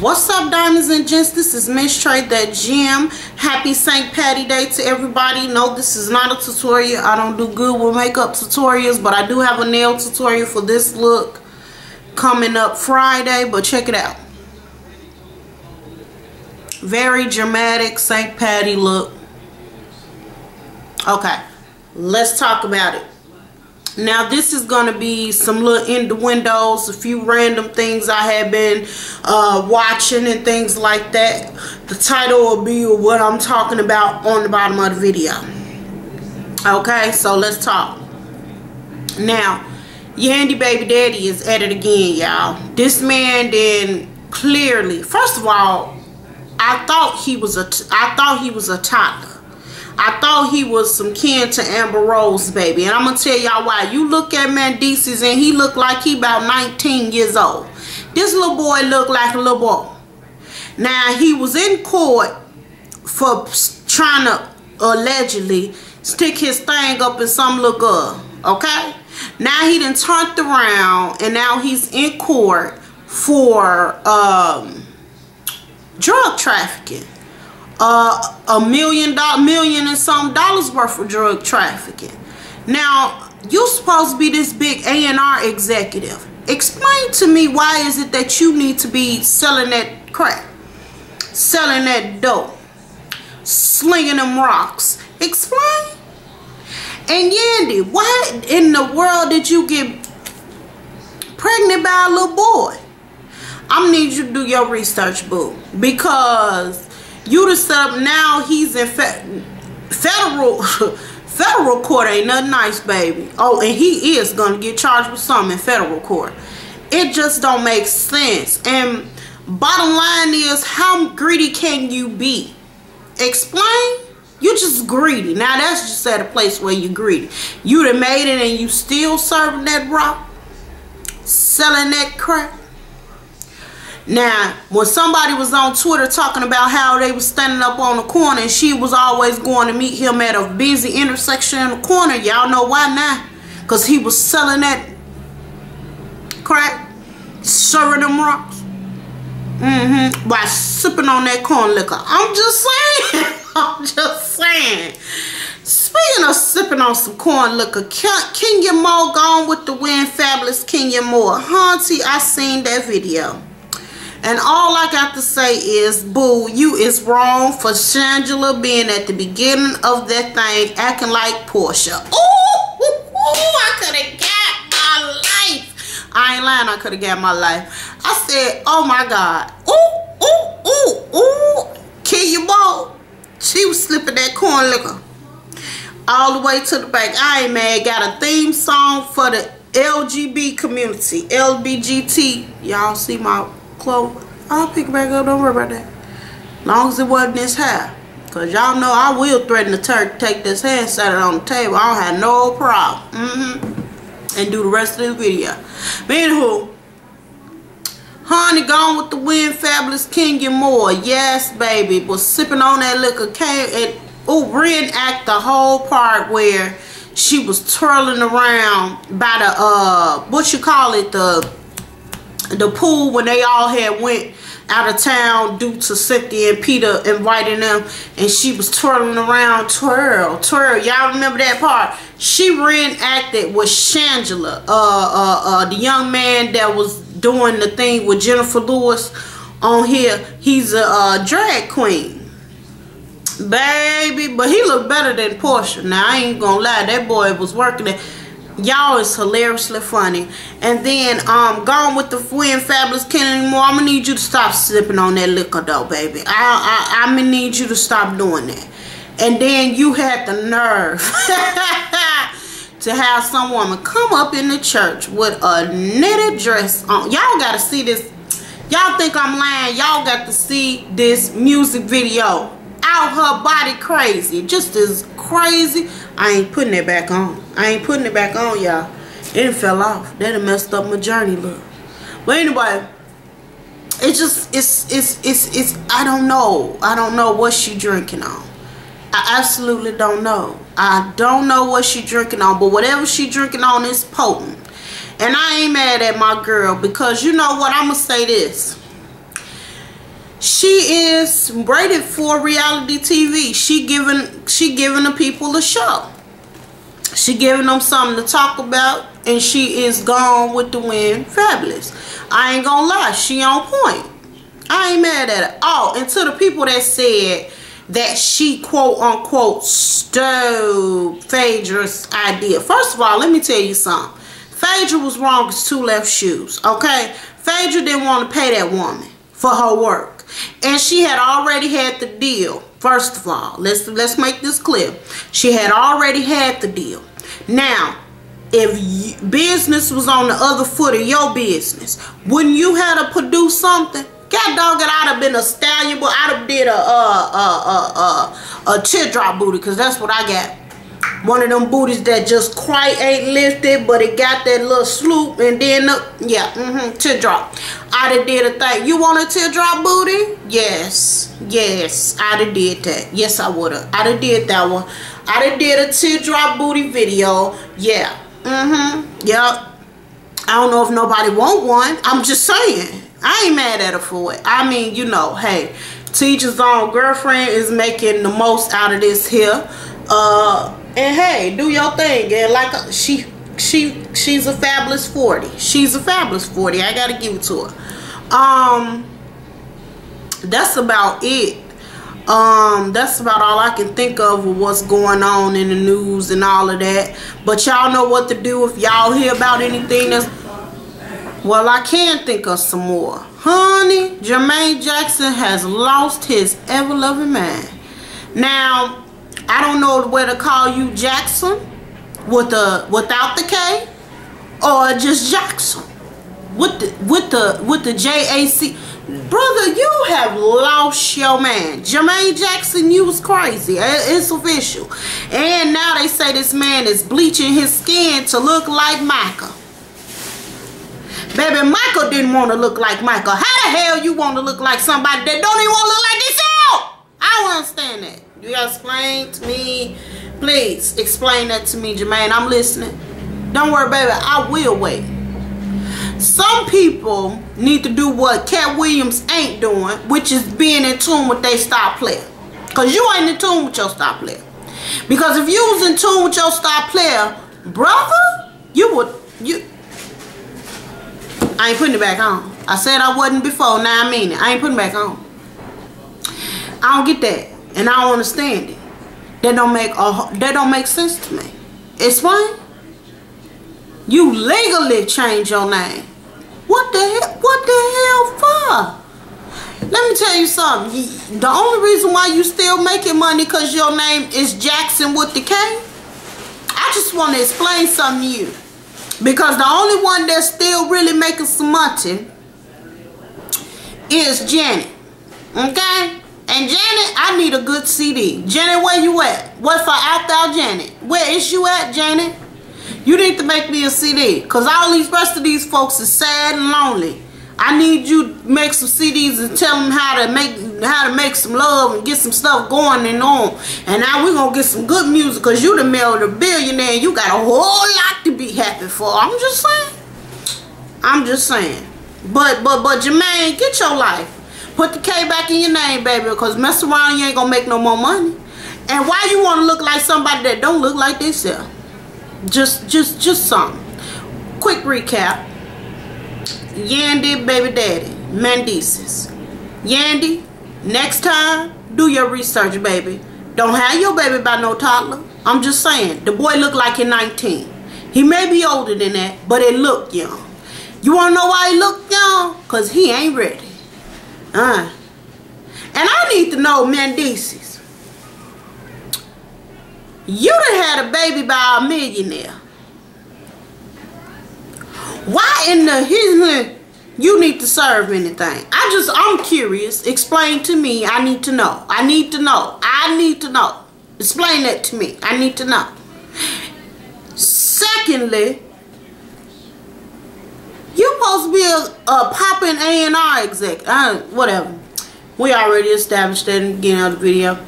What's up, diamonds and gents? This is Miss Trey, that gem. Happy St. Patty Day to everybody. No, this is not a tutorial. I don't do good with makeup tutorials, but I do have a nail tutorial for this look coming up Friday, but check it out. Very dramatic St. Patty look. Okay, let's talk about it. Now, this is going to be some little innuendos, a few random things I have been watching and things like that. The title will be what I'm talking about on the bottom of the video. Okay, so let's talk. Now, Yandy baby daddy is at it again, y'all. This man then clearly, first of all, I thought he was a toddler. I thought he was some kin to Amber Rose, baby. And I'm going to tell y'all why. You look at Mendices and he looked like he about 19 years old. This little boy looked like a little boy. Now, he was in court for trying to allegedly stick his thing up in some little girl. Okay? Now, he done turned around and now he's in court for drug trafficking. $1 million and some dollars worth of drug trafficking. Now, you're supposed to be this big A&R executive. Explain to me, why is it that you need to be selling that crack, selling that dope, slinging them rocks? Explain. And Yandy, why in the world did you get pregnant by a little boy? I'm gonna need you to do your research, boo, because you just set up. Now he's in federal court. Ain't nothing nice, baby. Oh, and he is gonna get charged with something in federal court. It just don't make sense. And bottom line is, how greedy can you be? Explain. You just greedy. Now that's just at a place where you greedy. You done made it and you still serving that rock, selling that crack. Now, when somebody was on Twitter talking about how they was standing up on the corner and she was always going to meet him at a busy intersection in the corner, y'all know why now? Because he was selling that crack, serving them rocks, by sipping on that corn liquor. I'm just saying. I'm just saying. Speaking of sipping on some corn liquor, Kenya Moore gone with the wind, fabulous Kenya Moore. Hunty, I seen that video. And all I got to say is, boo, you is wrong for Shangela being at the beginning of that thing acting like Portia. Ooh, I could have got my life. I ain't lying, I could have got my life. I said, oh my God. Ooh. Kenya Moore. She was slipping that corn liquor all the way to the bank. I ain't mad. Got a theme song for the LGBT community. LBGT. Y'all see my clothes? I'll pick it back up, don't worry about that. Long as it wasn't this high. Because y'all know I will threaten the Turk, take this hand, set it on the table. I don't have no problem. And do the rest of the video. But anywho, honey gone with the wind, fabulous Kenya Moore. Yes, baby. Was sipping on that liquor. Came and reenact the whole part where she was twirling around by the what you call it, the pool, when they all had went out of town due to Cynthia and Peter inviting them, and she was twirling around, twirl. Y'all remember that part? She reenacted with Shangela, the young man that was doing the thing with Jennifer Lewis on here. He's a drag queen, baby, but he looked better than Portia. Now I ain't gonna lie, that boy was working it. Y'all is hilariously funny. And then gone with the wind, fabulous Kenya Moore. I'm gonna need you to stop sipping on that liquor though, baby. I'm gonna need you to stop doing that. And then you had the nerve to have some woman come up in the church with a knitted dress on. Y'all gotta see this. Y'all think I'm lying? Y'all got to see this music video. Out her body crazy, just as crazy. I ain't putting it back on. I ain't putting it back on, y'all. It fell off. That done messed up my journey look. But anyway, it's I don't know. I don't know what she drinking on. I absolutely don't know. I don't know what she drinking on, but whatever she drinking on is potent. And I ain't mad at my girl, because you know what, I'm gonna say this. She is rated for reality TV. She giving the people a show. She giving them something to talk about, and she is gone with the wind. Fabulous. I ain't gonna lie, she on point. I ain't mad at her. Oh, and to the people that said that she quote unquote stole Phaedra's idea. First of all, let me tell you something. Phaedra was wrong as two left shoes. Okay, Phaedra didn't want to pay that woman for her work, and she had already had the deal. First of all, let's make this clear. She had already had the deal. Now, if business was on the other foot of your business, wouldn't you have to produce something? God dog it, I'd have been a stallion, but I'd have did a teardrop booty, because that's what I got. One of them booties that just quite ain't lifted, but it got that little sloop, and then teardrop. I'd have did a thing. You want a teardrop booty? Yes, I'd have did that. Yes, I would have. I'd have did that one. I'd have did a teardrop booty video. Yeah. Yep. I don't know if nobody want one. I'm just saying. I ain't mad at her for it. I mean, you know, hey, teacher's own girlfriend is making the most out of this here. And hey, do your thing. And like she's a fabulous 40. She's a fabulous 40. I gotta give it to her. That's about it. That's about all I can think of with what's going on in the news and all of that. But y'all know what to do if y'all hear about anything that's... Well, I can think of some more. Honey, Jermaine Jacson has lost his ever-loving mind. Now, I don't know whether to call you Jacson without the K, or just Jacson with the J-A-C. Brother, you have lost your man. Jermaine Jacson, you was crazy. It's official. And now they say this man is bleaching his skin to look like Michael. Baby, Michael didn't want to look like Michael. How the hell you want to look like somebody that don't even want to look like yourself? I don't understand that. You gotta explain to me. Please, explain that to me, Jermaine. I'm listening. Don't worry, baby. I will wait. Some people need to do what Cat Williams ain't doing, which is being in tune with their star player. Because you ain't in tune with your star player. Because if you was in tune with your star player, brother, I ain't putting it back on. I said I wasn't before, now I mean it. I ain't putting it back on. I don't get that. And I don't understand it. That don't make sense to me. Explain. You legally change your name. What the hell for? Let me tell you something. The only reason why you still making money because your name is Jacson with the K. I just want to explain something to you. Because the only one that's still really making some money is Janet. Okay? And Janet, I need a good CD. Janet, where you at? What for After Janet? Where is you at, Janet? You need to make me a CD. Because all these rest of these folks is sad and lonely. I need you to make some CDs and tell them how to make some love and get some stuff going and on. And now we're going to get some good music because you done married a billionaire and you got a whole lot to be happy for. I'm just saying. But Jermaine, get your life. Put the K back in your name, baby, because mess around, you ain't going to make no more money. And why you want to look like somebody that don't look like themselves? Just something. Quick recap. Yandy, baby daddy, Mendices. Yandy, next time, do your research, baby. Don't have your baby by no toddler. I'm just saying, the boy look like he's 19. He may be older than that, but it looked young. You want to know why he looked young? Because he ain't ready. And I need to know, Mendices. You done had a baby by a millionaire. Why in the hell you need to serve anything? I'm curious. Explain to me. I need to know. I need to know. Explain that to me. I need to know. Secondly, you're supposed to be a popping A&R exec. Whatever. We already established that in the beginning of the video.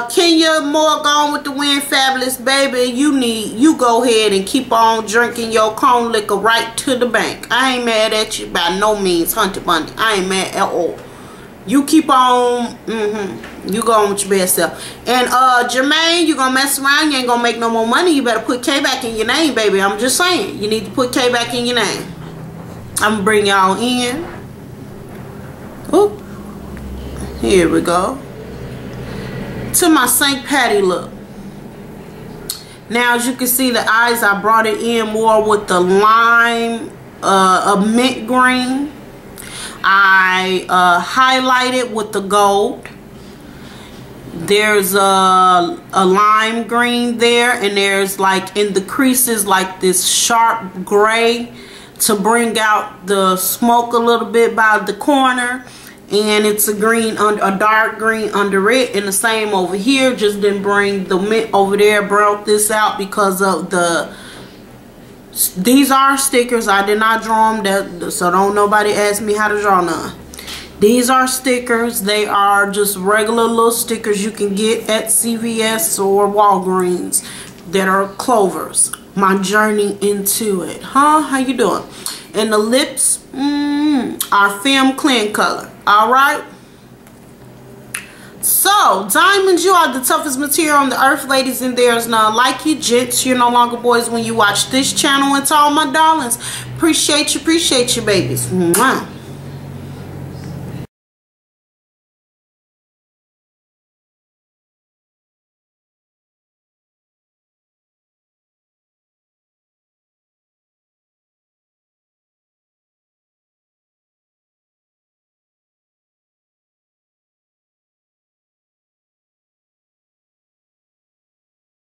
Kenya Moore gone with the wind, fabulous baby. You go ahead and keep on drinking your corn liquor right to the bank. I ain't mad at you by no means, Hunter Bundy. I ain't mad at all. You keep on, you go on with your best self. And Jermaine, you gonna mess around, you ain't gonna make no more money. You better put K back in your name, baby. I'm just saying, you need to put K back in your name. I'm gonna bring y'all in. Oh, here we go. To my St. Patty look. Now, as you can see, the eyes, I brought it in more with the lime, a mint green. I highlighted with the gold. There's a lime green there, and there's like in the creases like this sharp gray to bring out the smoke a little bit by the corner. And it's a green, a dark green under it, and the same over here. Just didn't bring the mint over there, brought this out because of these are stickers. I did not draw them, so don't nobody ask me how to draw none. These are stickers. They are just regular little stickers you can get at CVS or Walgreens that are clovers. My journey into it. How you doing? And the lips are film clean color. Alright? So, diamonds, you are the toughest material on the earth, ladies, and there's none like you. Gents, you're no longer boys when you watch this channel. And to all my darlings, appreciate you, babies. Mwah.